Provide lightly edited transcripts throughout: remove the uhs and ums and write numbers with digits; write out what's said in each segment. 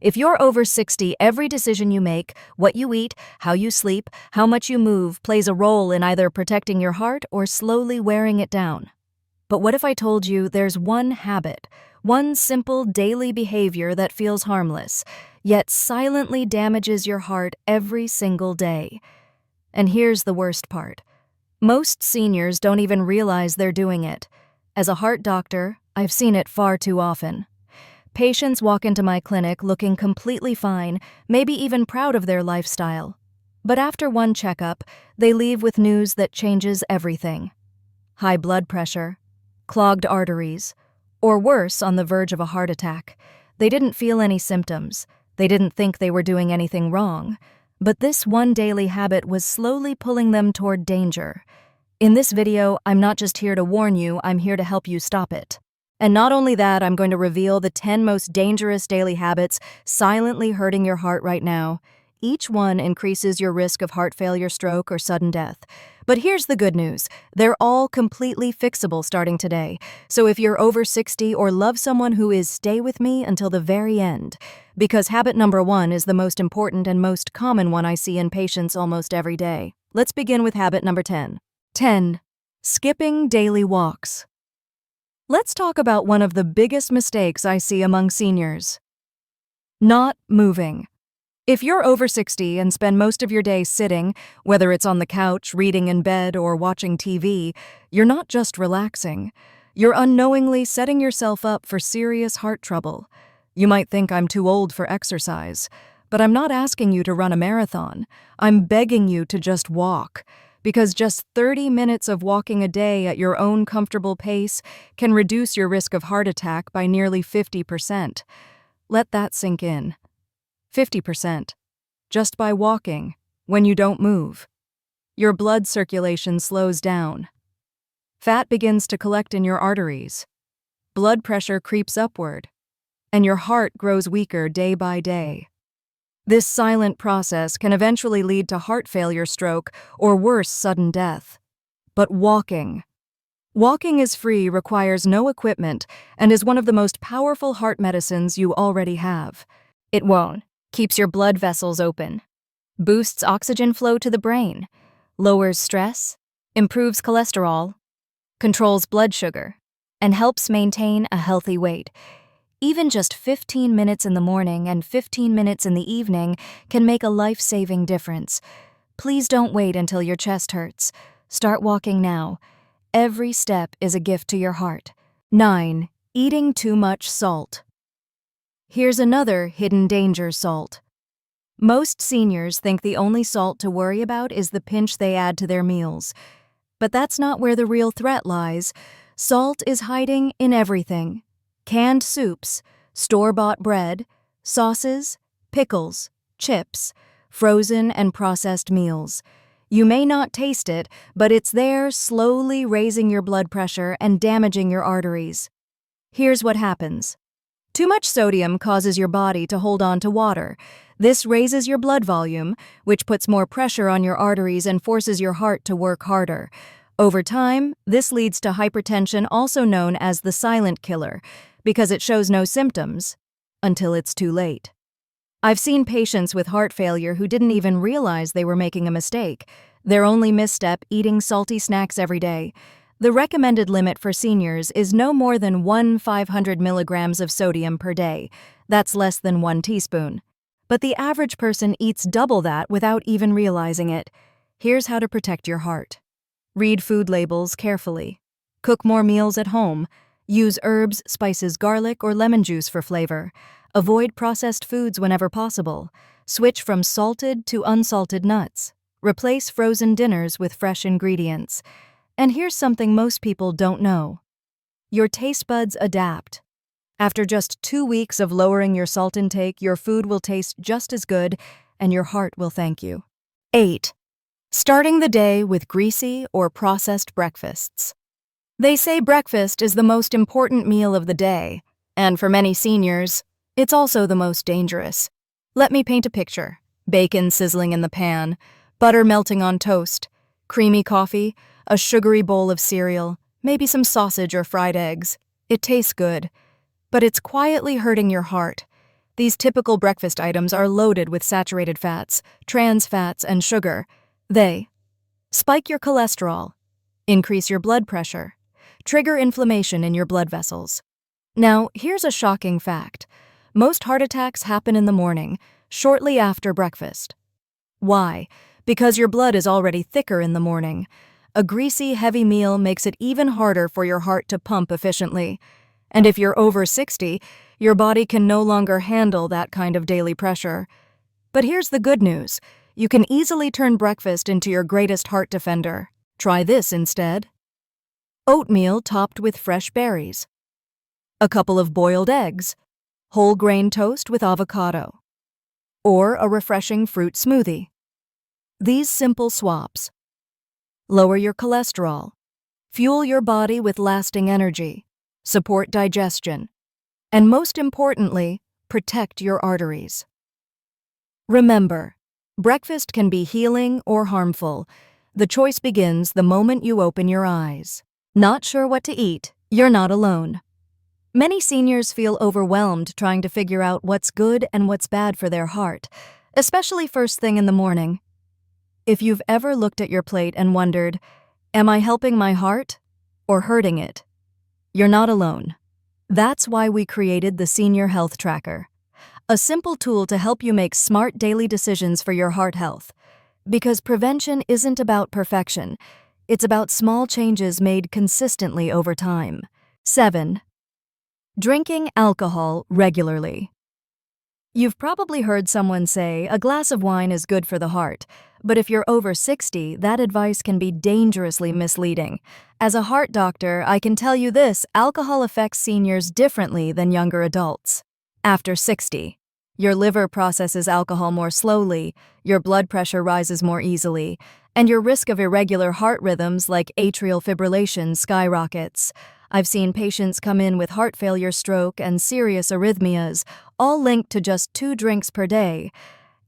If you're over 60, every decision you make, what you eat, how you sleep, how much you move, plays a role in either protecting your heart or slowly wearing it down. But what if I told you there's one habit, one simple daily behavior that feels harmless, yet silently damages your heart every single day? And here's the worst part. Most seniors don't even realize they're doing it. As a heart doctor, I've seen it far too often. Patients walk into my clinic looking completely fine, maybe even proud of their lifestyle. But after one checkup, they leave with news that changes everything. High blood pressure, clogged arteries, or worse, on the verge of a heart attack. They didn't feel any symptoms. They didn't think they were doing anything wrong. But this one daily habit was slowly pulling them toward danger. In this video, I'm not just here to warn you, I'm here to help you stop it. And not only that, I'm going to reveal the 10 most dangerous daily habits silently hurting your heart right now. Each one increases your risk of heart failure, stroke, or sudden death. But here's the good news. They're all completely fixable starting today. So if you're over 60 or love someone who is, stay with me until the very end. Because habit number 1 is the most important and most common one I see in patients almost every day. Let's begin with habit number 10. 10. Skipping daily walks. Let's talk about one of the biggest mistakes I see among seniors. Not moving. If you're over 60 and spend most of your day sitting, whether it's on the couch, reading in bed, or watching TV, you're not just relaxing. You're unknowingly setting yourself up for serious heart trouble. You might think I'm too old for exercise, but I'm not asking you to run a marathon. I'm begging you to just walk. Because just 30 minutes of walking a day at your own comfortable pace can reduce your risk of heart attack by nearly 50%. Let that sink in. 50%. Just by walking, when you don't move. Your blood circulation slows down. Fat begins to collect in your arteries. Blood pressure creeps upward. And your heart grows weaker day by day. This silent process can eventually lead to heart failure, stroke, or worse, sudden death. But walking. Walking is free, requires no equipment, and is one of the most powerful heart medicines you already have. It won't. Keeps your blood vessels open. Boosts oxygen flow to the brain. Lowers stress. Improves cholesterol. Controls blood sugar. And helps maintain a healthy weight. Even just 15 minutes in the morning and 15 minutes in the evening can make a life-saving difference. Please don't wait until your chest hurts. Start walking now. Every step is a gift to your heart. 9. Eating too much salt. Here's another hidden danger: salt. Most seniors think the only salt to worry about is the pinch they add to their meals. But that's not where the real threat lies. Salt is hiding in everything. Canned soups, store-bought bread, sauces, pickles, chips, frozen and processed meals. You may not taste it, but it's there, slowly raising your blood pressure and damaging your arteries. Here's what happens. Too much sodium causes your body to hold on to water. This raises your blood volume, which puts more pressure on your arteries and forces your heart to work harder. Over time, this leads to hypertension, also known as the silent killer, because it shows no symptoms until it's too late. I've seen patients with heart failure who didn't even realize they were making a mistake. Their only misstep: eating salty snacks every day. The recommended limit for seniors is no more than 500 milligrams of sodium per day. That's less than 1 teaspoon. But the average person eats double that without even realizing it. Here's how to protect your heart. Read food labels carefully. Cook more meals at home. Use herbs, spices, garlic, or lemon juice for flavor. Avoid processed foods whenever possible. Switch from salted to unsalted nuts. Replace frozen dinners with fresh ingredients. And here's something most people don't know. Your taste buds adapt. After just 2 weeks of lowering your salt intake, your food will taste just as good, and your heart will thank you. 8. Starting the day with greasy or processed breakfasts. They say breakfast is the most important meal of the day, and for many seniors, it's also the most dangerous. Let me paint a picture. Bacon sizzling in the pan, butter melting on toast, creamy coffee, a sugary bowl of cereal, maybe some sausage or fried eggs. It tastes good, but it's quietly hurting your heart. These typical breakfast items are loaded with saturated fats, trans fats, and sugar. They spike your cholesterol, increase your blood pressure, trigger inflammation in your blood vessels. Now, here's a shocking fact. Most heart attacks happen in the morning, shortly after breakfast. Why? Because your blood is already thicker in the morning. A greasy, heavy meal makes it even harder for your heart to pump efficiently. And if you're over 60, your body can no longer handle that kind of daily pressure. But here's the good news. You can easily turn breakfast into your greatest heart defender. Try this instead. Oatmeal topped with fresh berries. A couple of boiled eggs. Whole grain toast with avocado. Or a refreshing fruit smoothie. These simple swaps lower your cholesterol, fuel your body with lasting energy, support digestion, and most importantly, protect your arteries. Remember, breakfast can be healing or harmful. The choice begins the moment you open your eyes. Not sure what to eat? You're not alone. Many seniors feel overwhelmed trying to figure out what's good and what's bad for their heart, especially first thing in the morning. If you've ever looked at your plate and wondered, am I helping my heart or hurting it? You're not alone. That's why we created the Senior Health Tracker, a simple tool to help you make smart daily decisions for your heart health. Because prevention isn't about perfection, it's about small changes made consistently over time. 7. Drinking alcohol regularly. You've probably heard someone say a glass of wine is good for the heart, but if you're over 60, that advice can be dangerously misleading. As a heart doctor, I can tell you this: alcohol affects seniors differently than younger adults. After 60, your liver processes alcohol more slowly, your blood pressure rises more easily, and your risk of irregular heart rhythms like atrial fibrillation skyrockets. I've seen patients come in with heart failure, stroke, and serious arrhythmias, all linked to just 2 drinks per day.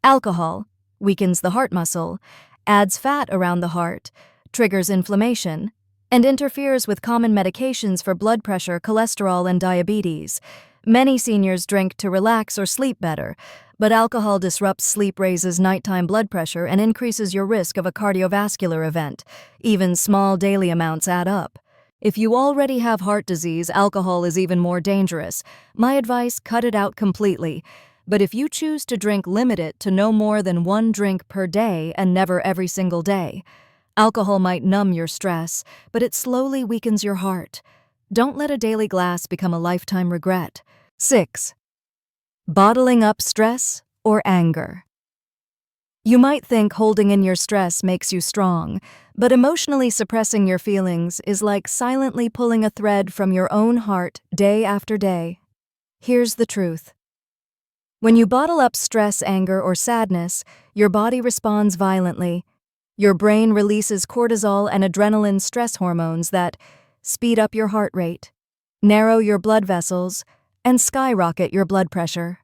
Alcohol weakens the heart muscle, adds fat around the heart, triggers inflammation, and interferes with common medications for blood pressure, cholesterol, and diabetes. Many seniors drink to relax or sleep better, but alcohol disrupts sleep, raises nighttime blood pressure, and increases your risk of a cardiovascular event. Even small daily amounts add up. If you already have heart disease, alcohol is even more dangerous. My advice: cut it out completely. But if you choose to drink, limit it to no more than 1 drink per day and never every single day. Alcohol might numb your stress, but it slowly weakens your heart. Don't let a daily glass become a lifetime regret. 6. Bottling up stress or anger. You might think holding in your stress makes you strong, but emotionally suppressing your feelings is like silently pulling a thread from your own heart day after day. Here's the truth. When you bottle up stress, anger, or sadness, your body responds violently. Your brain releases cortisol and adrenaline, stress hormones that speed up your heart rate, narrow your blood vessels, and skyrocket your blood pressure.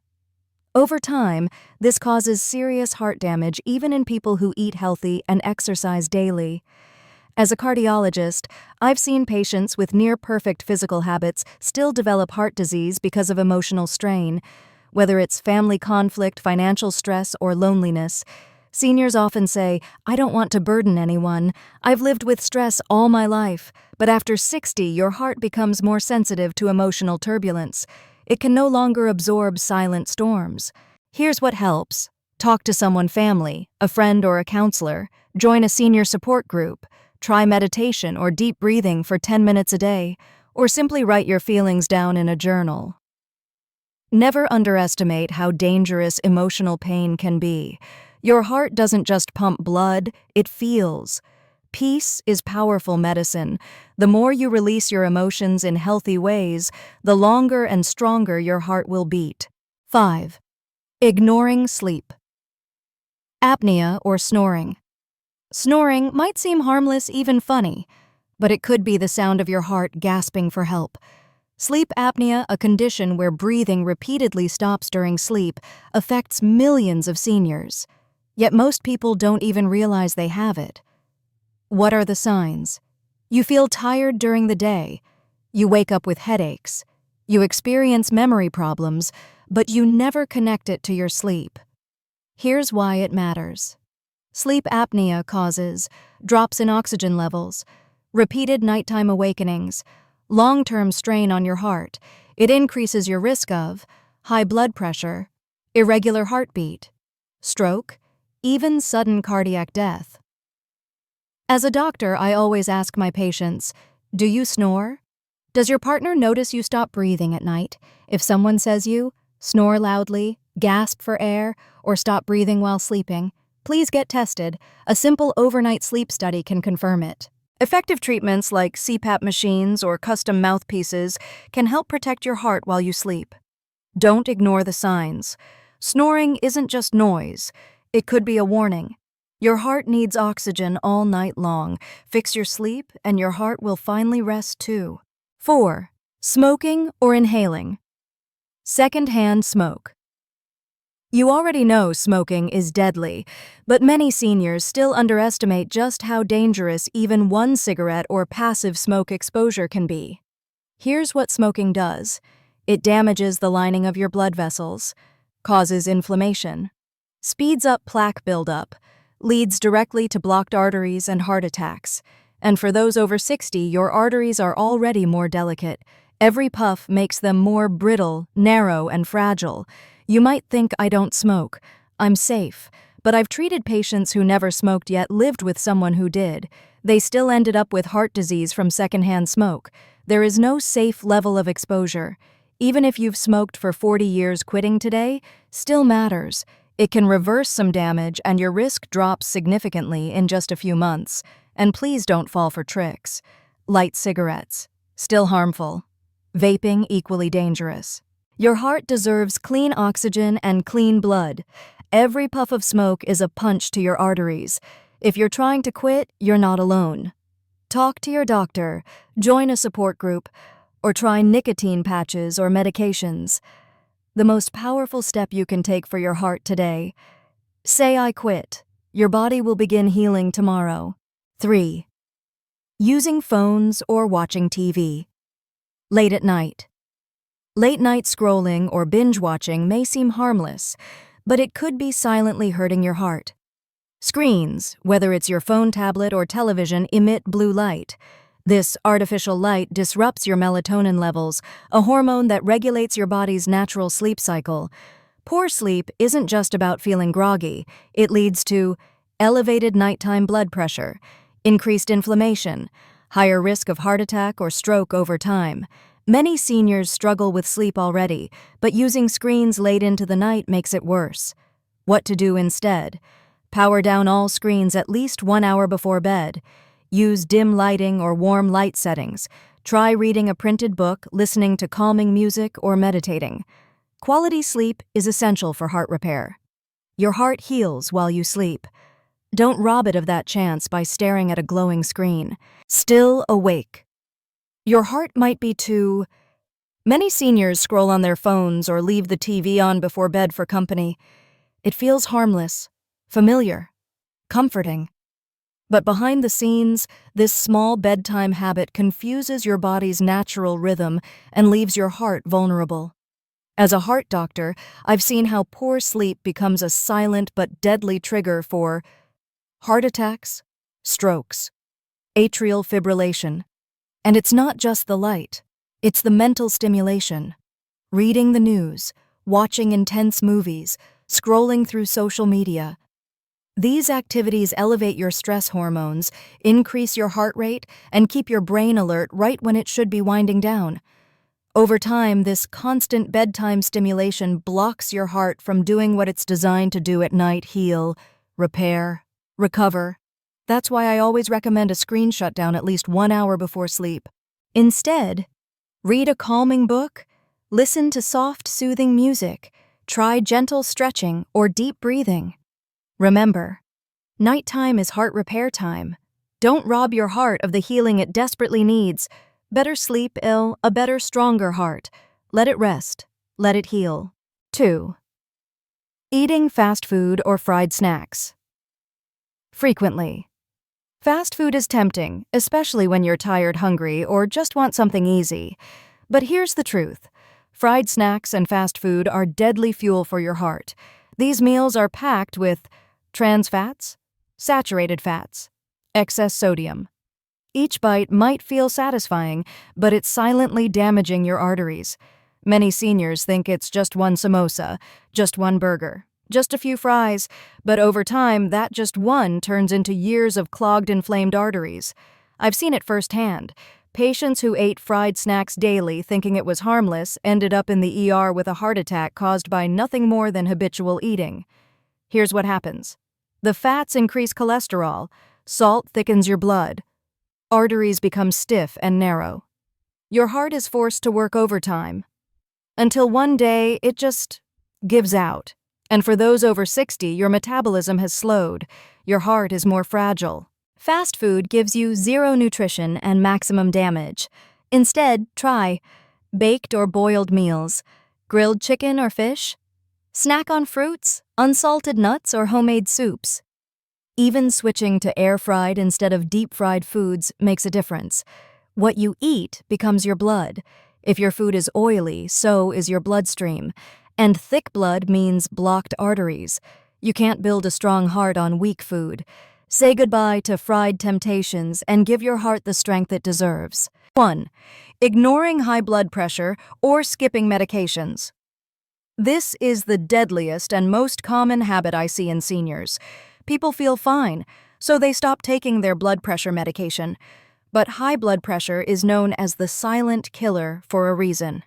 Over time, this causes serious heart damage even in people who eat healthy and exercise daily. As a cardiologist, I've seen patients with near-perfect physical habits still develop heart disease because of emotional strain. Whether it's family conflict, financial stress, or loneliness, seniors often say, "I don't want to burden anyone. I've lived with stress all my life." But after 60, your heart becomes more sensitive to emotional turbulence. It can no longer absorb silent storms. Here's what helps. Talk to someone: family, a friend, or a counselor. Join a senior support group. Try meditation or deep breathing for 10 minutes a day, or simply write your feelings down in a journal. Never underestimate how dangerous emotional pain can be. Your heart doesn't just pump blood, it feels. Peace is powerful medicine. The more you release your emotions in healthy ways, the longer and stronger your heart will beat. 5. Ignoring sleep. Apnea or snoring. Snoring might seem harmless, even funny, but it could be the sound of your heart gasping for help. Sleep apnea, a condition where breathing repeatedly stops during sleep, affects millions of seniors. Yet most people don't even realize they have it. What are the signs? You feel tired during the day. You wake up with headaches. You experience memory problems, but you never connect it to your sleep. Here's why it matters. Sleep apnea causes drops in oxygen levels, repeated nighttime awakenings, long-term strain on your heart. It increases your risk of high blood pressure, irregular heartbeat, stroke, even sudden cardiac death. As a doctor, I always ask my patients, do you snore? Does your partner notice you stop breathing at night? If someone says you snore loudly, gasp for air, or stop breathing while sleeping, please get tested. A simple overnight sleep study can confirm it. Effective treatments like CPAP machines or custom mouthpieces can help protect your heart while you sleep. Don't ignore the signs. Snoring isn't just noise. It could be a warning. Your heart needs oxygen all night long. Fix your sleep, and your heart will finally rest too. 4. Smoking or inhaling. Secondhand smoke. You already know smoking is deadly, but many seniors still underestimate just how dangerous even one cigarette or passive smoke exposure can be. Here's what smoking does. It damages the lining of your blood vessels, causes inflammation, speeds up plaque buildup, leads directly to blocked arteries and heart attacks. And for those over 60, your arteries are already more delicate. Every puff makes them more brittle, narrow, and fragile. You might think I don't smoke. I'm safe. But I've treated patients who never smoked yet lived with someone who did. They still ended up with heart disease from secondhand smoke. There is no safe level of exposure. Even if you've smoked for 40 years, quitting today still matters. It can reverse some damage and your risk drops significantly in just a few months. And please don't fall for tricks. Light cigarettes, still harmful. Vaping, equally dangerous. Your heart deserves clean oxygen and clean blood. Every puff of smoke is a punch to your arteries. If you're trying to quit, you're not alone. Talk to your doctor, join a support group, or try nicotine patches or medications. The most powerful step you can take for your heart today. Say I quit. Your body will begin healing tomorrow. 3. Using phones or watching TV. Late at night. Late night scrolling or binge watching may seem harmless, but it could be silently hurting your heart. Screens, whether it's your phone, tablet, or television, emit blue light. This artificial light disrupts your melatonin levels, a hormone that regulates your body's natural sleep cycle. Poor sleep isn't just about feeling groggy. It leads to elevated nighttime blood pressure, increased inflammation, higher risk of heart attack or stroke over time. Many seniors struggle with sleep already, but using screens late into the night makes it worse. What to do instead? Power down all screens at least 1 hour before bed. Use dim lighting or warm light settings. Try reading a printed book, listening to calming music, or meditating. Quality sleep is essential for heart repair. Your heart heals while you sleep. Don't rob it of that chance by staring at a glowing screen. Still awake. Your heart might be too... Many seniors scroll on their phones or leave the TV on before bed for company. It feels harmless, familiar, comforting. But behind the scenes, this small bedtime habit confuses your body's natural rhythm and leaves your heart vulnerable. As a heart doctor, I've seen how poor sleep becomes a silent but deadly trigger for heart attacks, strokes, atrial fibrillation. And it's not just the light, it's the mental stimulation. Reading the news, watching intense movies, scrolling through social media. These activities elevate your stress hormones, increase your heart rate, and keep your brain alert right when it should be winding down. Over time, this constant bedtime stimulation blocks your heart from doing what it's designed to do at night: heal, repair, recover. That's why I always recommend a screen shutdown at least 1 hour before sleep. Instead, read a calming book, listen to soft, soothing music, try gentle stretching or deep breathing. Remember, nighttime is heart repair time. Don't rob your heart of the healing it desperately needs. Better sleep, a better, stronger heart. Let it rest. Let it heal. 2. Eating fast food or fried snacks. Frequently. Fast food is tempting, especially when you're tired, hungry, or just want something easy. But here's the truth. Fried snacks and fast food are deadly fuel for your heart. These meals are packed with trans fats, saturated fats, excess sodium. Each bite might feel satisfying, but it's silently damaging your arteries. Many seniors think it's just one samosa, just one burger, just a few fries, but over time, that just one turns into years of clogged, inflamed arteries. I've seen it firsthand. Patients who ate fried snacks daily thinking it was harmless ended up in the ER with a heart attack caused by nothing more than habitual eating. Here's what happens. The fats increase cholesterol, salt thickens your blood, arteries become stiff and narrow. Your heart is forced to work overtime. Until one day, it just gives out. And for those over 60, your metabolism has slowed. Your heart is more fragile. Fast food gives you zero nutrition and maximum damage. Instead, try baked or boiled meals, grilled chicken or fish, snack on fruits, unsalted nuts, or homemade soups. Even switching to air-fried instead of deep-fried foods makes a difference. What you eat becomes your blood. If your food is oily, so is your bloodstream. And thick blood means blocked arteries. You can't build a strong heart on weak food. Say goodbye to fried temptations and give your heart the strength it deserves. 1. Ignoring high blood pressure or skipping medications. This is the deadliest and most common habit I see in seniors. People feel fine, so they stop taking their blood pressure medication. But high blood pressure is known as the silent killer for a reason.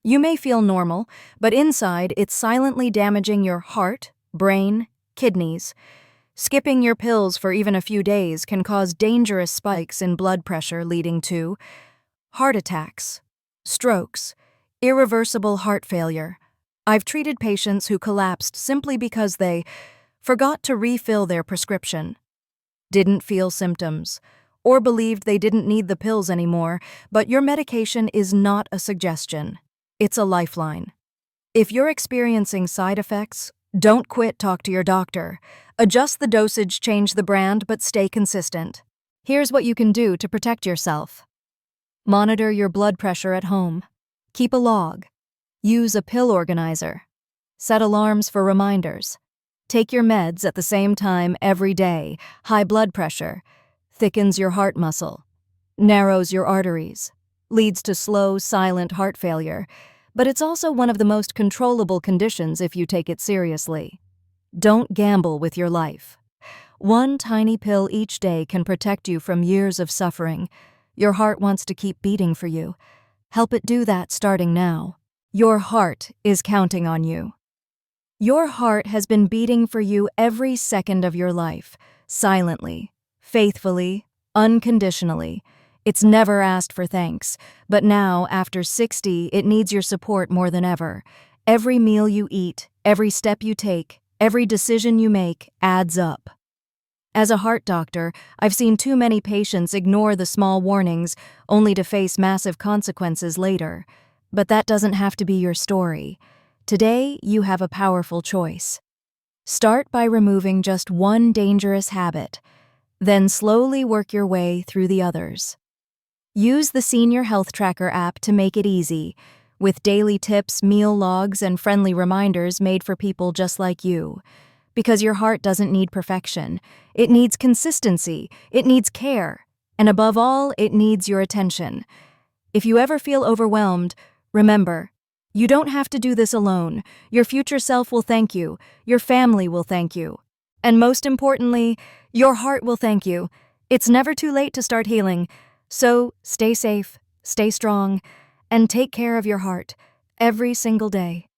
You may feel normal, but inside it's silently damaging your heart, brain, kidneys. Skipping your pills for even a few days can cause dangerous spikes in blood pressure leading to heart attacks, strokes, irreversible heart failure. I've treated patients who collapsed simply because they forgot to refill their prescription, didn't feel symptoms, or believed they didn't need the pills anymore, but your medication is not a suggestion. It's a lifeline. If you're experiencing side effects, don't quit, talk to your doctor. Adjust the dosage, change the brand, but stay consistent. Here's what you can do to protect yourself. Monitor your blood pressure at home. Keep a log. Use a pill organizer. Set alarms for reminders. Take your meds at the same time every day. High blood pressure thickens your heart muscle, narrows your arteries, leads to slow, silent heart failure, but it's also one of the most controllable conditions if you take it seriously. Don't gamble with your life. One tiny pill each day can protect you from years of suffering. Your heart wants to keep beating for you. Help it do that starting now. Your heart is counting on you. Your heart has been beating for you every second of your life, silently, faithfully, unconditionally. It's never asked for thanks, but now, after 60, it needs your support more than ever. Every meal you eat, every step you take, every decision you make adds up. As a heart doctor, I've seen too many patients ignore the small warnings only to face massive consequences later. But that doesn't have to be your story. Today, you have a powerful choice. Start by removing just one dangerous habit, then slowly work your way through the others. Use the Senior Health Tracker app to make it easy, with daily tips, meal logs, and friendly reminders made for people just like you. Because your heart doesn't need perfection. It needs consistency, it needs care, and above all, it needs your attention. If you ever feel overwhelmed, remember, you don't have to do this alone. Your future self will thank you, your family will thank you, and most importantly, your heart will thank you. It's never too late to start healing. So stay safe, stay strong, and take care of your heart every single day.